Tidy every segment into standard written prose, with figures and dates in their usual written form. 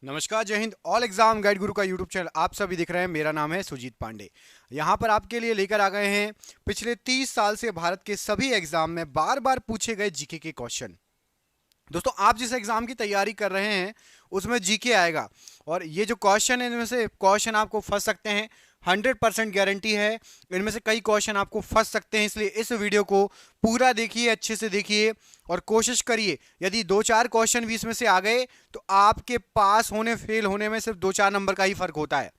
नमस्कार, जय Hind. All exam guide गुरु का यूट्यूब चैनल आप सभी दिख रहे हैं। मेरा नाम है सुजीत पांडे। यहाँ पर आपके लिए लेकर आ गए हैं पिछले 30 साल से भारत के सभी एग्जाम में बार बार पूछे गए जीके के क्वेश्चन। दोस्तों, आप जिस एग्जाम की तैयारी कर रहे हैं उसमें जीके आएगा, और ये जो क्वेश्चन है इनमें से क्वेश्चन आपको फंस सकते हैं। 100% गारंटी है, इनमें से कई क्वेश्चन आपको फंस सकते हैं। इसलिए इस वीडियो को पूरा देखिए, अच्छे से देखिए और कोशिश करिए। यदि 2-4 क्वेश्चन भी इसमें से आ गए तो आपके पास होने फेल होने में सिर्फ 2-4 नंबर का ही फर्क होता है।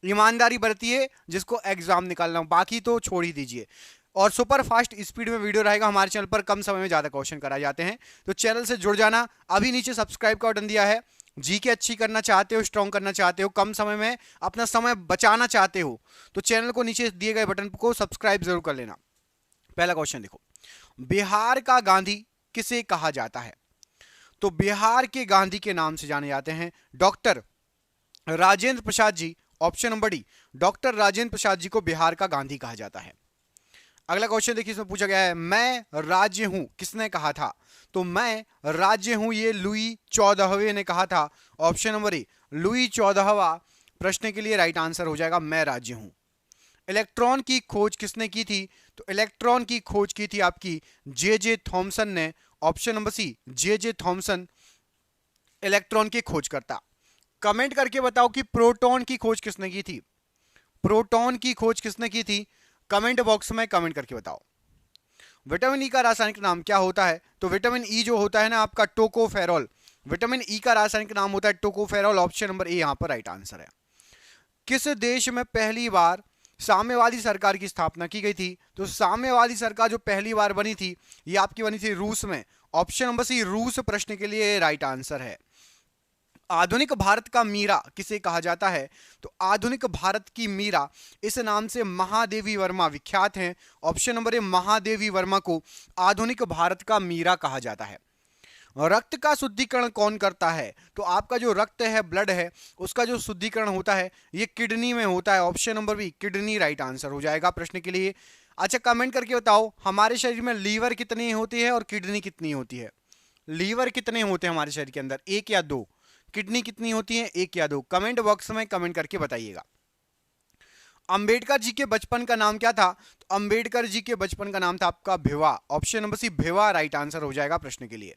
ईमानदारी बरतिए जिसको एग्जाम निकालना हो, बाकी तो छोड़ ही दीजिए। और सुपर फास्ट स्पीड में वीडियो रहेगा हमारे चैनल पर, कम समय में ज्यादा क्वेश्चन कराए जाते हैं। तो चैनल से जुड़ जाना। अभी नीचे सब्सक्राइब का बटन दिया है। जीके अच्छी करना चाहते हो, स्ट्रॉन्ग करना चाहते हो, कम समय में अपना समय बचाना चाहते हो, तो चैनल को नीचे दिए गए बटन को सब्सक्राइब जरूर कर लेना। पहला क्वेश्चन देखो, बिहार का गांधी किसे कहा जाता है? तो बिहार के गांधी के नाम से जाने जाते हैं doctor Rajendra Prasad ji. Option number D, doctor Rajendra Prasad ji को बिहार का गांधी कहा जाता है। अगला क्वेश्चन देखिए, इसमें पूछा गया है मैं राज्य हूं किसने कहा था? तो मैं राज्य हूं ये लुई 14वें ने कहा था। ऑप्शन नंबर ए, लुई 14वां प्रश्न के लिए राइट आंसर हो जाएगा मैं राज्य हूं। इलेक्ट्रॉन की खोज किसने की थी? तो इलेक्ट्रॉन की खोज की थी आपकी जे जे थॉमसन ने। ऑप्शन नंबर सी, जे जे थॉमसन इलेक्ट्रॉन की खोज करता। कमेंट करके बताओ कि प्रोटॉन की खोज किसने की थी? प्रोटॉन की खोज किसने की थी? कमेंट बॉक्स में कमेंट करके बताओ। विटामिन ई का रासायनिक नाम क्या होता है? तो विटामिन ई जो होता है ना आपका टोकोफेरॉल। विटामिन ई का रासायनिक नाम होता है टोकोफेरॉल। ऑप्शन नंबर ए यहां पर राइट आंसर है। किस देश में पहली बार साम्यवादी सरकार की स्थापना की गई थी? तो साम्यवादी सरकार जो पहली बार बनी थी ये आपकी बनी थी रूस में। ऑप्शन नंबर सी, रूस प्रश्न के लिए राइट आंसर है। आधुनिक भारत का मीरा किसे कहा जाता है? तो आधुनिक भारत की मीरा इस नाम से महादेवी वर्मा विख्यात हैं। ऑप्शन नंबर ए, महादेवी वर्मा को आधुनिक भारत का मीरा कहा जाता है। रक्त का शुद्धिकरण कौन करता है? तो आपका जो रक्त है, ब्लड है, उसका जो शुद्धिकरण होता है ये किडनी में होता है। Option number B, kidney right answer हो जाएगा प्रश्न के लिए। अच्छा, कमेंट करके बताओ हमारे शरीर में लीवर कितनी होती है और किडनी कितनी होती है? लीवर कितने होते हैं हमारे शरीर के अंदर, एक या दो? किडनी कितनी होती है, एक या दो? कमेंट बॉक्स में कमेंट करके बताइएगा। अंबेडकर जी के बचपन का नाम क्या था? तो अंबेडकर जी के बचपन का नाम था आपका Bhiva. Option number C, Bhiva right answer हो जाएगा प्रश्न के लिए।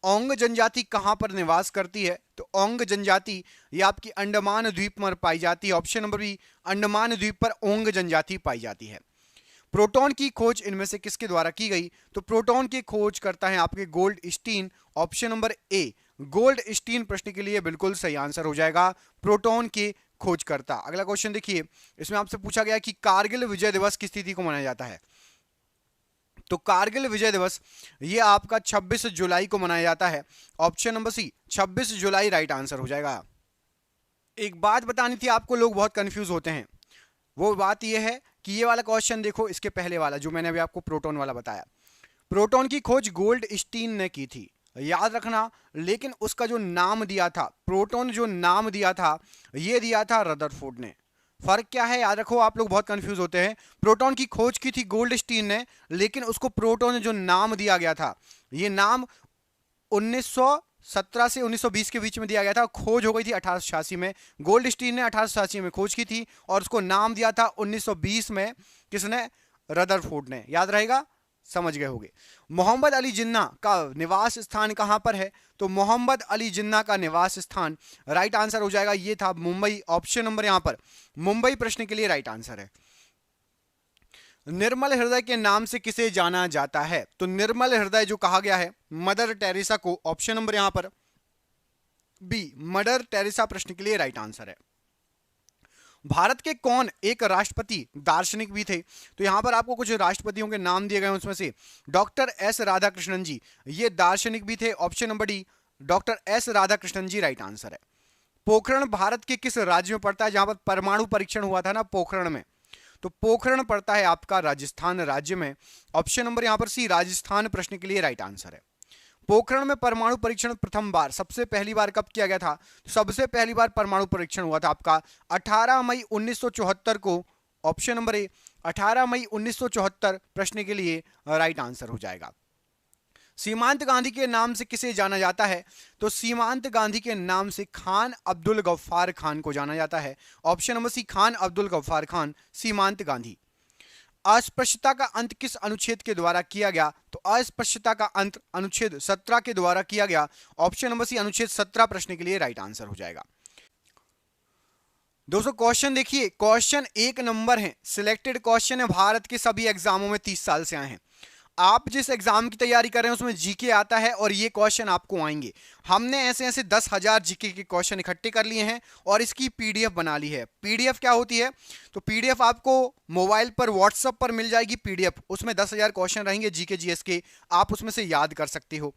ओंग जनजाति कहां पर निवास करती है? तो ओंग जनजाति ये आपकी अंडमान द्वीप पर पाई जाती है। ऑप्शन नंबर बी, अंडमान द्वीप पर ओंग जनजाति पाई जाती है। प्रोटॉन की खोज इनमें से किसके द्वारा की गई? तो प्रोटॉन की खोज करता है आपके Goldstein. Option number A, Goldstein प्रश्न के लिए बिल्कुल सही आंसर हो जाएगा, प्रोटॉन की खोज करता। अगला क्वेश्चन देखिए, इसमें आपसे पूछा गया कि कारगिल विजय दिवस किस तिथि को मनाया जाता है? तो कारगिल विजय दिवस ये आपका 26 जुलाई को मनाया जाता है। ऑप्शन नंबर सी, 26 जुलाई राइट आंसर हो जाएगा। एक बात बतानी थी आपको, लोग बहुत कंफ्यूज होते हैं। वो बात यह है कि ये वाला क्वेश्चन देखो, इसके पहले वाला जो मैंने अभी आपको प्रोटॉन वाला बताया, प्रोटॉन की खोज गोल्ड स्टीन ने की थी, याद रखना। लेकिन उसका जो नाम दिया था, प्रोटॉन जो नाम दिया था ये दिया था रदरफोर्ड ने। फर्क क्या है याद रखो, आप लोग बहुत कंफ्यूज होते हैं। प्रोटॉन की खोज की थी गोल्ड स्टीन ने, लेकिन उसको प्रोटॉन जो नाम दिया गया था ये नाम 1917 से 1920 के बीच में दिया गया था। खोज हो गई थी 1886 में। गोल्ड स्टीन ने 1886 में खोज की थी और उसको नाम दिया था 1920 में। किसने? रदरफोर्ड ने। याद रहेगा, समझ गए होंगे। मोहम्मद अली जिन्ना का निवास स्थान कहां पर है? तो मोहम्मद अली जिन्ना का निवास स्थान राइट आंसर हो जाएगा ये था मुंबई। ऑप्शन नंबर यहां पर मुंबई प्रश्न के लिए राइट आंसर है। निर्मल हृदय के नाम से किसे जाना जाता है? तो निर्मल हृदय जो कहा गया है मदर टेरेसा को। ऑप्शन नंबर यहां पर बी, मदर टेरेसा प्रश्न के लिए राइट आंसर है। भारत के कौन एक राष्ट्रपति दार्शनिक भी थे? तो यहां पर आपको कुछ राष्ट्रपतियों के नाम दिए गए हैं, उसमें से डॉक्टर एस राधाकृष्णन जी ये दार्शनिक भी थे। Option number D, doctor S Radhakrishnan ji right answer है। पोखरण भारत के किस राज्य में पड़ता है जहां पर परमाणु परीक्षण हुआ था ना पोखरण में? तो पोखरण पड़ता है आपका राजस्थान राज्य में। ऑप्शन नंबर यहां पर सी, राजस्थान प्रश्न के लिए राइट आंसर है। पोखरण में परमाणु परीक्षण प्रथम बार, सबसे पहली बार कब किया गया था? सबसे पहली बार परमाणु परीक्षण हुआ था आपका 18 मई 1974 को। ऑप्शन नंबर ए, 18 मई 1974 प्रश्न के लिए राइट आंसर हो जाएगा। सीमांत गांधी के नाम से किसे जाना जाता है? तो सीमांत गांधी के नाम से खान अब्दुल गफ्फार खान को जाना जाता है। Option number C, Khan Abdul Ghaffar Khan, Seemant Gandhi. अस्पृश्यता का अंत किस अनुच्छेद के द्वारा किया गया? तो अस्पृश्यता का अंत अनुच्छेद 17 के द्वारा किया गया। ऑप्शन नंबर सी, अनुच्छेद 17 प्रश्न के लिए राइट आंसर हो जाएगा। दोस्तों क्वेश्चन देखिए, क्वेश्चन एक नंबर है, सिलेक्टेड क्वेश्चन है, भारत के सभी एग्जामों में 30 साल से आए हैं। आप जिस एग्जाम की तैयारी कर रहे हैं उसमें जीके आता है और ये क्वेश्चन आपको आएंगे। हमने ऐसे ऐसे 10,000 जीके के क्वेश्चन इकट्ठे कर लिए हैं और इसकी पीडीएफ बना ली है। पीडीएफ क्या होती है? तो पीडीएफ आपको मोबाइल पर व्हाट्सएप पर मिल जाएगी पीडीएफ, उसमें 10,000 क्वेश्चन रहेंगे जीके जीएस के, आप उसमें से याद कर सकते हो।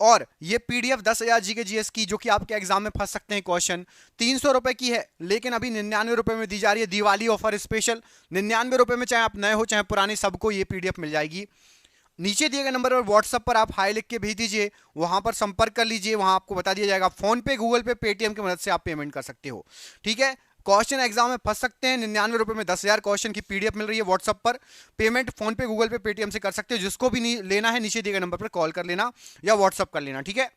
और ये पीडीएफ 10,000 जीके जीएस की जो कि आपके एग्जाम में फंस सकते हैं क्वेश्चन, 300 रुपए की है, लेकिन अभी 99 रुपए में दी जा रही है, दिवाली ऑफर स्पेशल। 99 रुपए में चाहे आप नए हो चाहे पुराने, सबको ये पीडीएफ मिल जाएगी। नीचे दिए गए नंबर पर व्हाट्सएप पर आप हाई लिख के भेज दीजिए, वहां पर संपर्क कर लीजिए, वहां आपको बता दिया जाएगा। फोन पे, गूगल पे, पेटीएम की मदद से आप पेमेंट कर सकते हो। ठीक है, क्वेश्चन एग्जाम में फंस सकते हैं, 99 रुपए में 10,000 क्वेश्चन की पीडीएफ मिल रही है व्हाट्सएप पर। पेमेंट फोन पे, गूगल पे, पेटीएम से कर सकते हो। जिसको भी लेना है नीचे दिए गए नंबर पर कॉल कर लेना या व्हाट्सएप कर लेना। ठीक है,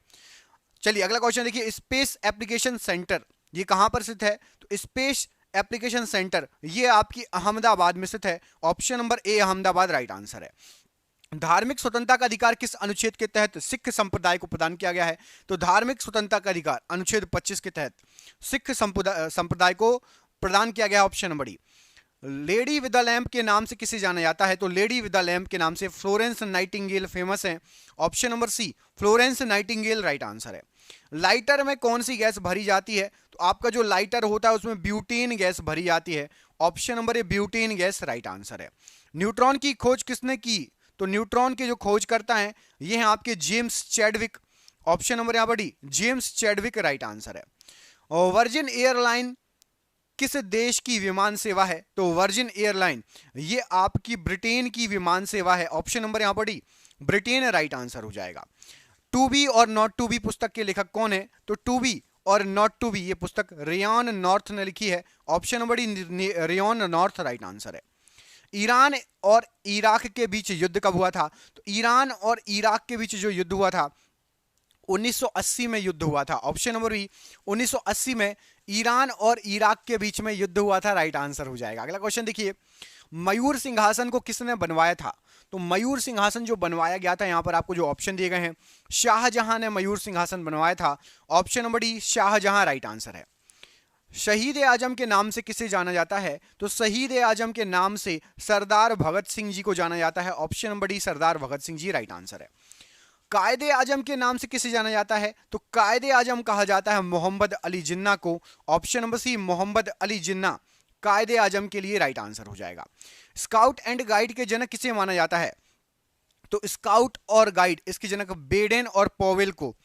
चलिए अगला क्वेश्चन देखिए, स्पेस एप्लीकेशन सेंटर ये कहां पर स्थित है? तो स्पेस एप्लीकेशन सेंटर ये आपकी अहमदाबाद में स्थित है। ऑप्शन नंबर ए, अहमदाबाद राइट आंसर है। धार्मिक स्वतंत्रता का अधिकार किस अनुच्छेद के तहत सिख संप्रदाय को प्रदान किया गया है? तो धार्मिक स्वतंत्रता का अधिकार अनुच्छेद 25 के तहत सिख संप्रदाय को प्रदान किया गया। Option number D. Lady with the lamp के नाम से किसे जाना जाता है? तो लेडी विद द लैम्प के नाम से फ्लोरेंस नाइटिंगेल फेमस है। Option number C, Florence Nightingale right answer है। लाइटर में कौन सी गैस भरी जाती है? तो आपका जो लाइटर होता है उसमें ब्यूटेन गैस भरी जाती है। ऑप्शन नंबर ए, ब्यूटेन गैस राइट आंसर है। न्यूट्रॉन की खोज किसने की? तो न्यूट्रॉन के जो खोज करता है ये हैं आपके जेम्स चैडविक। ऑप्शन नंबर यहां पर D, James Chadwick right answer है। और वर्जिन एयरलाइन किस देश की विमान सेवा है? तो वर्जिन एयरलाइन ये आपकी ब्रिटेन की विमान सेवा है। ऑप्शन नंबर यहां पर डी, ब्रिटेन राइट आंसर हो जाएगा। टू बी और नॉट टू बी पुस्तक के लेखक कौन है? तो टू बी और नॉट टू बी ये पुस्तक रेयान नॉर्थ ने लिखी है। Option number D, Ryan North right answer है। ईरान और इराक के बीच युद्ध कब हुआ था? तो ईरान और इराक के बीच जो युद्ध हुआ था 1980 में युद्ध हुआ था। ऑप्शन नंबर बी, 1980 में ईरान और इराक के बीच में युद्ध हुआ था, राइट आंसर हो जाएगा। अगला क्वेश्चन देखिए, मयूर सिंहासन को किसने बनवाया था? तो मयूर सिंहासन जो बनवाया गया था, यहां पर आपको जो ऑप्शन दिए गए हैं, शाहजहां ने मयूर सिंहासन बनवाया था। Option number D, Shahjahan right answer है। शहीद ए आजम के नाम से किसे जाना जाता है? तो शहीद ए आजम के नाम से सरदार भगत सिंह जी को जाना जाता है। ऑप्शन नंबर डी, सरदार भगत सिंह जी राइट आंसर है। कायदे आजम के नाम से किसे जाना जाता है? तो कायदे आजम कहा जाता है मोहम्मद अली जिन्ना को। Option number C, Mohammad Ali Jinnah Quaid-e-Azam के लिए राइट आंसर हो जाएगा। स्काउट एंड गाइड के जनक किसे माना जाता है? तो स्काउट और गाइड इसके जनक बेडेन और पॉवेल को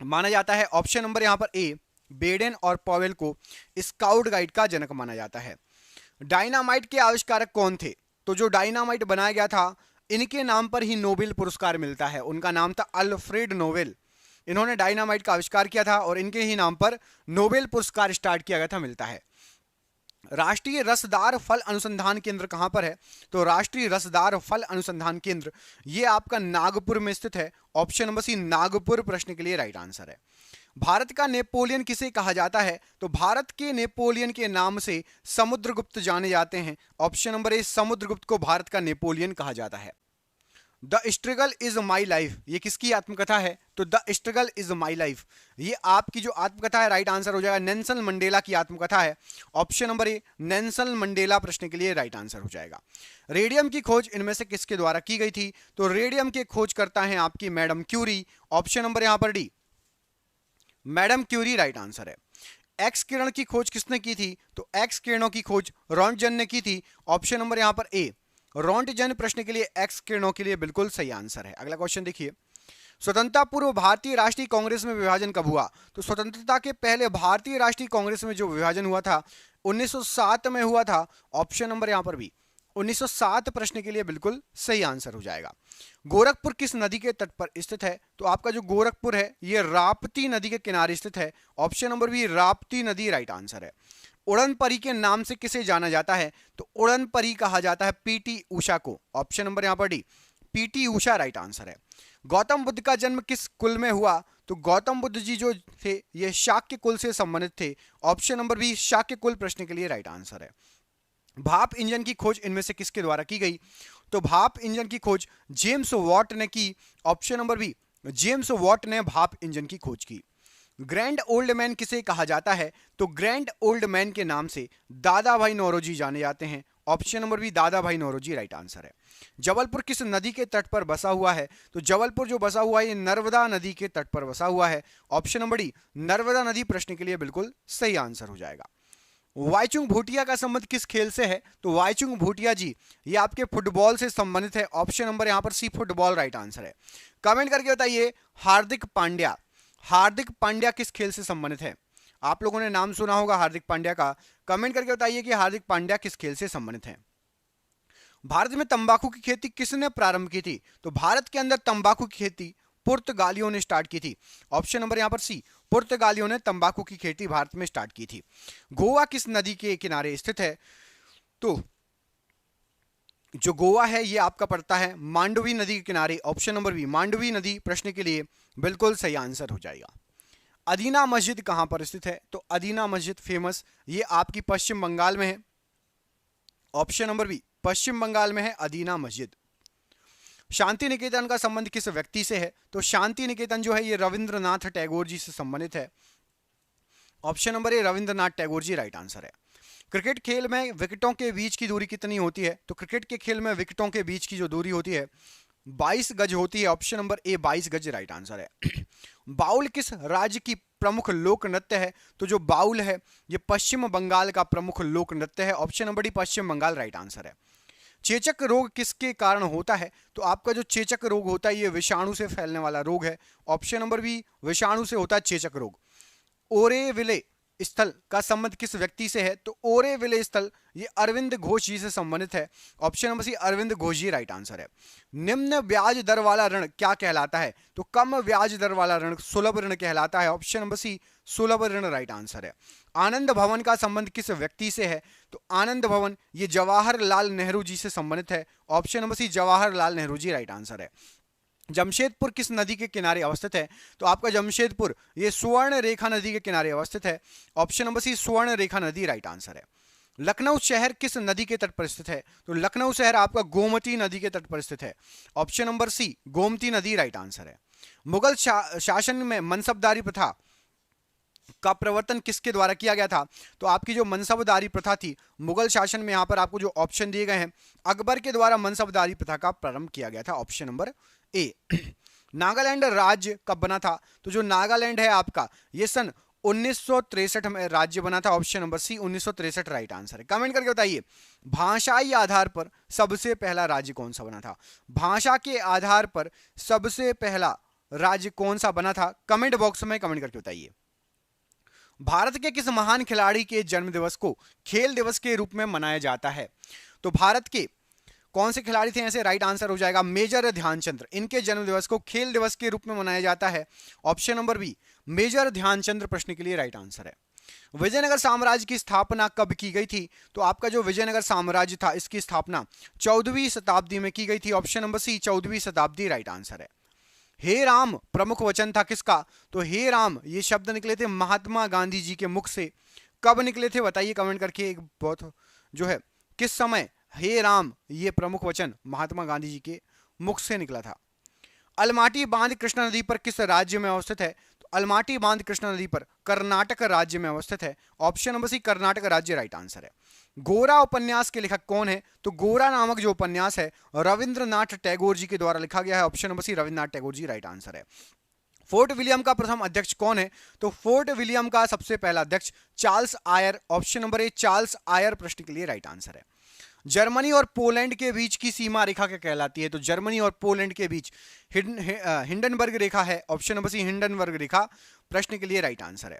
माना जाता है। ऑप्शन नंबर यहां पर ए, बेडेन और पॉवेल को स्काउट गाइड का जनक माना जाता है। डायनामाइट के आविष्कारक कौन थे? तो जो डायनामाइट बनाया गया था इनके नाम पर ही नोबेल पुरस्कार मिलता है। उनका नाम था अल्फ्रेड नोबेल। इन्होंने डायनामाइट का आविष्कार किया था और इनके ही नाम पर नोबेल पुरस्कार स्टार्ट किया गया था, मिलता है। राष्ट्रीय रसदार फल अनुसंधान केंद्र कहां पर है? तो राष्ट्रीय रसदार फल अनुसंधान केंद्र ये आपका नागपुर में स्थित है। ऑप्शन नंबर सी, नागपुर प्रश्न के लिए राइट आंसर है। भारत का नेपोलियन किसे कहा जाता है? तो भारत के नेपोलियन के नाम से समुद्रगुप्त जाने जाते हैं। ऑप्शन नंबर ए, समुद्रगुप्त को भारत का नेपोलियन कहा जाता है। The struggle is my life ये किसकी आत्मकथा है? तो the struggle is my life ये आपकी जो आत्मकथा है, राइट आंसर हो जाएगा, नेल्सन मंडेला की आत्मकथा है। ऑप्शन नंबर ए, नेल्सन मंडेला प्रश्न के लिए राइट आंसर हो जाएगा। रेडियम की खोज इनमें से किसके द्वारा की गई थी? तो रेडियम के खोज करता है आपकी मैडम क्यूरी। ऑप्शन नंबर यहां पर D, madam Curie right answer है। एक्स किरण की खोज किसने की थी? तो एक्स किरणों की खोज रॉन्टजन ने की थी। ऑप्शन नंबर यहां पर ए, रॉन्टजन प्रश्न के लिए एक्स किरणों के लिए बिल्कुल सही आंसर है। अगला क्वेश्चन देखिए, स्वतंत्रता पूर्व भारतीय राष्ट्रीय कांग्रेस में विभाजन कब हुआ? तो स्वतंत्रता के पहले भारतीय राष्ट्रीय कांग्रेस में जो विभाजन हुआ था 1907 में हुआ था। ऑप्शन नंबर यहां पर भी 1907 प्रश्न के लिए बिल्कुल सही आंसर हो जाएगा। गोरखपुर किस नदी के तट पर स्थित है? तो आपका जो गोरखपुर है ये राप्ती नदी के किनारे स्थित है। ऑप्शन नंबर बी, राप्ती नदी राइट आंसर है। उड़न परी के नाम से किसे जाना जाता है? तो उड़न परी कहा जाता है पीटी उषा को। ऑप्शन नंबर यहां पर D, PT Usha right answer है। गौतम बुद्ध का जन्म किस कुल में हुआ? तो गौतम बुद्ध जी जो थे ये शाक्य कुल से संबंधित थे। ऑप्शन नंबर बी शाक्य कुल प्रश्न के लिए राइट आंसर है। भाप इंजन की खोज इनमें से किसके द्वारा की गई? तो भाप इंजन की खोज जेम्स वॉट ने की। Option number B James Watt ने भाप इंजन की खोज की। ग्रैंड ओल्ड मैन किसे कहा जाता है? तो ग्रैंड ओल्ड मैन के नाम से दादा भाई नौरोजी जाने जाते हैं। ऑप्शन नंबर बी दादा भाई नौरोजी राइट आंसर है। जबलपुर किस नदी के तट पर बसा हुआ है? तो जबलपुर जो बसा हुआ है ये नर्मदा नदी के तट पर बसा हुआ है। ऑप्शन नंबर डी नर्मदा नदी प्रश्न के लिए बिल्कुल सही आंसर हो जाएगा। वाईचुंग भूटिया का संबंध किस खेल से है? तो वाईचुंग भूटिया जी ये आपके फुटबॉल से संबंधित है। ऑप्शन नंबर यहां पर सी फुटबॉल राइट आंसर है। कमेंट करके बताइए हार्दिक पांड्या, हार्दिक पांड्या किस खेल से संबंधित है? आप लोगों ने नाम सुना होगा हार्दिक पांड्या का। कमेंट करके बताइए कि हार्दिक पांड्या किस खेल से संबंधित है। भारत में तंबाकू की खेती किसने प्रारंभ की थी? तो भारत के अंदर तंबाकू की खेती पुर्तगालियों ने स्टार्ट की थी। ऑप्शन नंबर यहां पर सी पुर्तगालियों ने तंबाकू की खेती भारत में स्टार्ट की थी। गोवा किस नदी के किनारे स्थित है? तो जो गोवा है ये आपका पड़ता है मांडवी नदी के किनारे। ऑप्शन नंबर बी मांडवी नदी प्रश्न के लिए बिल्कुल सही आंसर हो जाएगा। अदीना मस्जिद कहां पर स्थित है? तो अदीना मस्जिद फेमस ये आपकी पश्चिम बंगाल में है। ऑप्शन नंबर बी पश्चिम बंगाल में है अदीना मस्जिद। शांति निकेतन का संबंध किस व्यक्ति से है? तो शांति निकेतन जो है ये रविंद्रनाथ टैगोर जी से संबंधित है। Option number A Rabindranath Tagore ji right answer है। क्रिकेट खेल में विकेटों के बीच की दूरी कितनी होती है? तो क्रिकेट के खेल में विकेटों के बीच की जो दूरी होती है 22 गज होती है। ऑप्शन नंबर ए 22 गज राइट आंसर है। बाउल किस राज्य की प्रमुख लोक नृत्य है? तो जो बाउल है ये पश्चिम बंगाल का प्रमुख लोक नृत्य है। ऑप्शन नंबर डी पश्चिम बंगाल राइट आंसर है। चेचक रोग किसके कारण होता है? तो आपका जो चेचक रोग होता है ये विषाणु से फैलने वाला रोग है। ऑप्शन नंबर बी विषाणु से होता है चेचक रोग। ओरेविले स्थल का संबंध किस व्यक्ति से है? तो ओरेविले स्थल ये अरविंद घोष जी से संबंधित है। Option number C Arvind Ghosh ji right answer है। निम्न ब्याज दर वाला ऋण क्या कहलाता है? तो कम ब्याज दर वाला ऋण सुलभ ऋण कहलाता है। ऑप्शन नंबर सी सुलभ ऋण राइट आंसर है। आनंद भवन का संबंध किस व्यक्ति से है? तो आनंद भवन ये जवाहरलाल नेहरू जी से संबंधित है। Option number C Jawaharlal Nehru ji right answer है। जमशेदपुर किस नदी के किनारे अवस्थित है? तो आपका जमशेदपुर ये सुवर्ण रेखा नदी के किनारे अवस्थित है। ऑप्शन नंबर सी सुवर्ण रेखा नदी राइट आंसर है। लखनऊ शहर किस नदी के तट पर स्थित है? तो लखनऊ शहर आपका गोमती नदी के तट पर स्थित है। ऑप्शन नंबर सी गोमती नदी राइट आंसर है। मुगल शासन में मनसबदारी प्रथा का प्रवर्तन किसके द्वारा किया गया था? तो आपकी जो मनसबदारी प्रथा थी मुगल शासन में, यहां पर आपको जो ऑप्शन दिए गए हैं, अकबर के द्वारा मनसबदारी प्रथा का प्रारंभ किया गया था। ऑप्शन नंबर ए। नागालैंड राज्य कब बना था? तो जो नागालैंड है आपका ये सन 1963 में राज्य बना था। Option number C 1963 right answer है। कमेंट करके बताइए भाषाई आधार पर सबसे पहला राज्य कौन सा बना था? भाषा के आधार पर सबसे पहला राज्य कौन सा बना था? कमेंट बॉक्स में कमेंट करके बताइए। भारत के किस महान खिलाड़ी के जन्म दिवस को खेल दिवस के रूप में मनाया जाता है? तो भारत के कौन से खिलाड़ी थे? ऐसे राइट आंसर हो जाएगा मेजर ध्यानचंद्र। इनके जन्म दिवस को खेल दिवस के रूप में मनाया जाता है। Option number B major Dhyanchandra प्रश्न के लिए राइट आंसर है। विजयनगर साम्राज्य की स्थापना कब की गई थी? तो आपका जो विजयनगर साम्राज्य था इसकी स्थापना 14वीं शताब्दी में की गई थी। ऑप्शन नंबर सी 14वीं शताब्दी राइट आंसर है। हे राम प्रमुख वचन था किसका? तो हे राम ये शब्द निकले थे महात्मा गांधी जी के मुख से। कब निकले थे बताइए कमेंट करके। एक बहुत जो है किस समय हे राम ये प्रमुख वचन महात्मा गांधी जी के मुख से निकला था। अलमाटी बांध कृष्णा नदी पर किस राज्य में अवस्थित है? तो अलमाटी बांध कृष्णा नदी पर कर्नाटक राज्य में अवस्थित है। ऑप्शन नंबर सी कर्नाटक राज्य राइट आंसर है। गोरा उपन्यास के लेखक कौन है? तो गोरा नामक जो उपन्यास है रविंद्रनाथ टैगोर जी के द्वारा लिखा गया है। Option number C Rabindranath Tagore ji right answer है। फोर्ट विलियम का प्रथम अध्यक्ष कौन है? तो फोर्ट विलियम का सबसे पहला अध्यक्ष Charles Eyre. Option number A Charles Eyre प्रश्न के लिए राइट आंसर है। जर्मनी और पोलैंड के बीच की सीमा रेखा क्या कहलाती है? तो जर्मनी और पोलैंड के बीच हिंडनबर्ग रेखा है। ऑप्शन नंबर सी हिंडनबर्ग रेखा प्रश्न के लिए राइट आंसर है।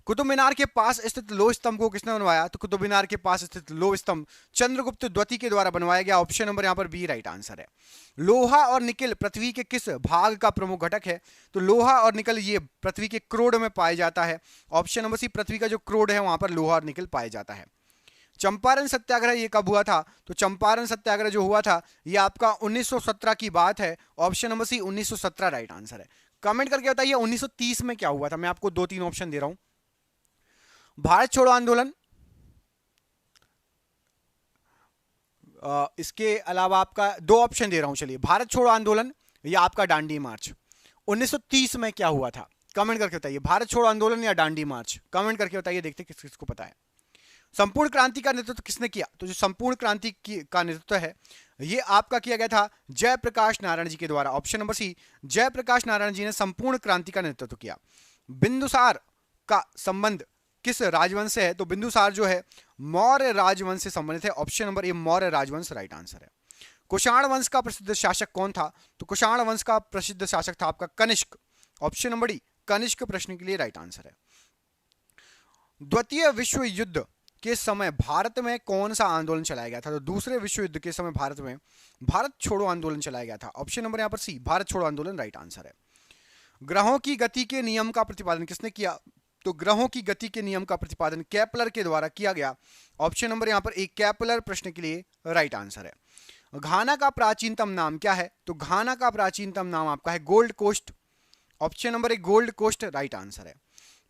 कुतुब मीनार के पास स्थित लोह स्तंभ को किसने बनवाया? तो कुतुब मीनार के पास स्थित लोह स्तंभ चंद्रगुप्त द्वितीय के द्वारा बनवाया गया। ऑप्शन नंबर यहां पर बी राइट आंसर है। लोहा और निकल पृथ्वी के किस भाग का प्रमुख घटक है? तो लोहा और निकल ये पृथ्वी के क्रोड में पाया जाता है। ऑप्शन नंबर सी पृथ्वी का जो क्रोड है वहां पर लोहा और निकल पाया जाता है। चंपारण सत्याग्रह ये कब हुआ था? तो चंपारण सत्याग्रह जो हुआ था ये आपका 1917 की बात है। Option number C 1917 right answer है। कमेंट करके बताइए 1930 में क्या हुआ था। मैं आपको 2-3 ऑप्शन दे रहा हूं। भारत छोड़ो आंदोलन, इसके अलावा आपका 2 ऑप्शन दे रहा हूं। चलिए, भारत छोड़ो आंदोलन या आपका डांडी मार्च। 1930 में क्या हुआ था? कमेंट करके बताइए। भारत छोड़ो आंदोलन या डांडी मार्च, कमेंट करके बताइए, देखते किस किसको पता है। संपूर्ण क्रांति का नेतृत्व किसने किया? तो जो संपूर्ण क्रांति का नेतृत्व है ये आपका किया गया था जयप्रकाश नारायण जी के द्वारा। Option number C, Jayaprakash Narayan ji ने संपूर्ण क्रांति का नेतृत्व किया। बिंदुसार का संबंध किस राजवंश से है? तो बिंदुसार जो है मौर्य राजवंश से संबंधित है। ऑप्शन नंबर ए मौर्य राजवंश राइट आंसर है। कुषाण वंश का प्रसिद्ध शासक कौन था? तो कुषाण वंश का प्रसिद्ध शासक था आपका Kanishka. Option number D Kanishka प्रश्न के लिए राइट आंसर है। द्वितीय विश्व युद्ध के समय भारत में कौन सा आंदोलन चलाया गया था? तो दूसरे विश्व युद्ध के समय भारत में भारत छोड़ो आंदोलन चलाया गया था। ऑप्शन नंबर यहां पर सी, भारत छोड़ो आंदोलन राइट आंसर है। ग्रहों की गति के नियम का प्रतिपादन किसने किया? तो ग्रहों की गति के नियम का प्रतिपादन केपलर के द्वारा किया गया। ऑप्शन नंबर यहां पर एक केपलर प्रश्न के लिए राइट आंसर है। घाना का प्राचीनतम नाम क्या है? तो घाना का प्राचीनतम नाम आपका है गोल्ड कोस्ट। ऑप्शन नंबर एक गोल्ड कोस्ट राइट आंसर है।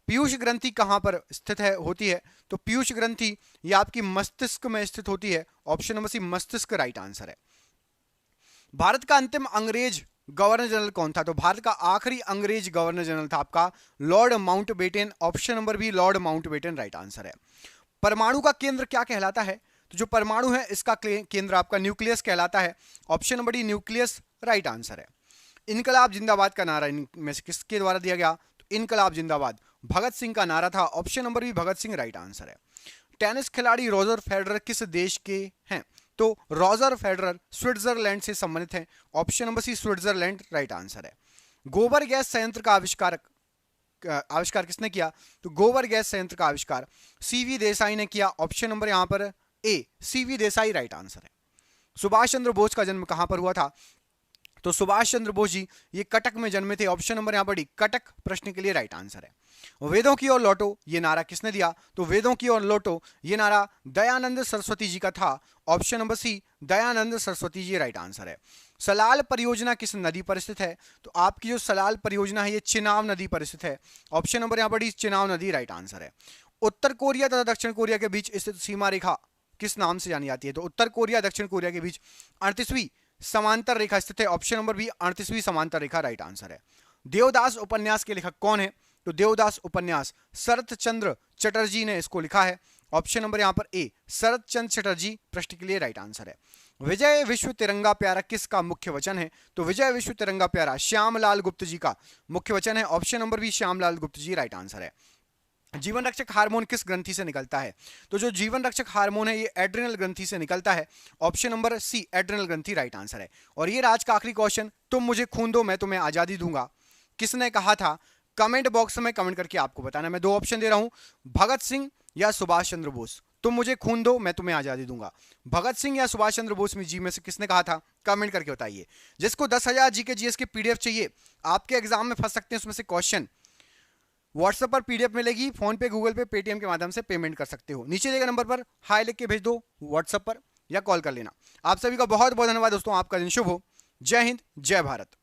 पीयूष ग्रंथि कहां पर स्थित है होती है? तो पीयूष ग्रंथि ये आपकी मस्तिष्क में स्थित होती है। ऑप्शन नंबर सी मस्तिष्क राइट आंसर है। भारत का अंतिम अंग्रेज गवर्नर जनरल कौन था? तो भारत का आखिरी अंग्रेज गवर्नर जनरल था आपका Lord Mountbatten. Option number B Lord Mountbatten right answer है। परमाणु का केंद्र क्या कहलाता है? तो जो परमाणु है इसका केंद्र आपका न्यूक्लियस कहलाता है। Option number D nucleus right answer है। इनकलाब जिंदाबाद का नारा इनमें से किसके द्वारा दिया गया? तो इनकलाब जिंदाबाद भगत सिंह का नारा था। Option number B Bhagat Singh right answer है। टेनिस खिलाड़ी रॉजर फेडरर किस देश के हैं? तो रॉजर फेडरर स्विट्जरलैंड से संबंधित हैं। Option number C Switzerland right answer है। गोबर गैस संयंत्र का आविष्कार किसने किया? तो गोबर गैस संयंत्र का आविष्कार सीवी देसाई ने किया। ऑप्शन नंबर यहां पर ए सीवी देसाई राइट आंसर है। सुभाष चंद्र बोस का जन्म कहां पर हुआ था? तो सुभाष चंद्र बोस जी ये कटक में जन्मे थे। ऑप्शन नंबर यहां पर डी कटक प्रश्न के लिए राइट आंसर है। वेदों की ओर लौटो ये नारा किसने दिया? तो वेदों की ओर लौटो ये नारा दयानंद सरस्वती जी का था। Option number C Dayanand Saraswati ji right answer है। सलाल परियोजना किस नदी पर स्थित है? तो आपकी जो सलाल परियोजना है ये चिनाब नदी पर स्थित है। ऑप्शन नंबर यहां पर डी चिनाब नदी राइट आंसर है। उत्तर कोरिया तथा दक्षिण कोरिया के बीच स्थित सीमा रेखा किस नाम से जानी जाती है? तो उत्तर कोरिया दक्षिण कोरिया के बीच 38वीं समांतर रेखा स्थित है। ऑप्शन नंबर बी 38वीं समांतर रेखा राइट आंसर है। देवदास उपन्यास के लेखक कौन है? तो देवदास उपन्यास शरत चंद्र चटर्जी ने इसको लिखा है। ऑप्शन नंबर यहां पर ए शरत चंद्र चटर्जी प्रश्न के लिए राइट आंसर है। विजय विश्व तिरंगा प्यारा किसका मुख्य वचन है? तो विजय विश्व तिरंगा प्यारा श्यामलाल गुप्त जी का मुख्य वचन है। ऑप्शन नंबर बी श्यामलाल गुप्त जी राइट आंसर है। जीवन रक्षक हार्मोन किस ग्रंथि से निकलता है? तो जो जीवन रक्षक हार्मोन है ये एड्रिनल ग्रंथि से निकलता है। ऑप्शन नंबर सी एड्रिनल ग्रंथि राइट आंसर है। और ये आज का आखिरी क्वेश्चन, तुम मुझे खून दो मैं तुम्हें आजादी दूंगा, किसने कहा था? कमेंट बॉक्स में कमेंट करके आपको बताना। मैं 2 ऑप्शन दे रहा हूं, भगत सिंह या सुभाष चंद्र बोस। तुम मुझे खून दो मैं तुम्हें आजादी दूंगा, भगत सिंह या सुभाष चंद्र बोस में जी में से किसने कहा था? कमेंट करके बताइए। जिसको 10,000 जीके जीएस के पीडीएफ चाहिए, आपके एग्जाम में फंस सकते हैं उसमें से क्वेश्चन, व्हाट्सएप पर पीडीएफ मिलेगी, फोन पे, गूगल पे, पेटीएम के माध्यम से पेमेंट कर सकते हो। नीचे दिए गए नंबर पर हाई लिख के भेज दो व्हाट्सएप पर या कॉल कर लेना। आप सभी का बहुत बहुत धन्यवाद दोस्तों, आपका दिन शुभ हो। जय हिंद, जय भारत।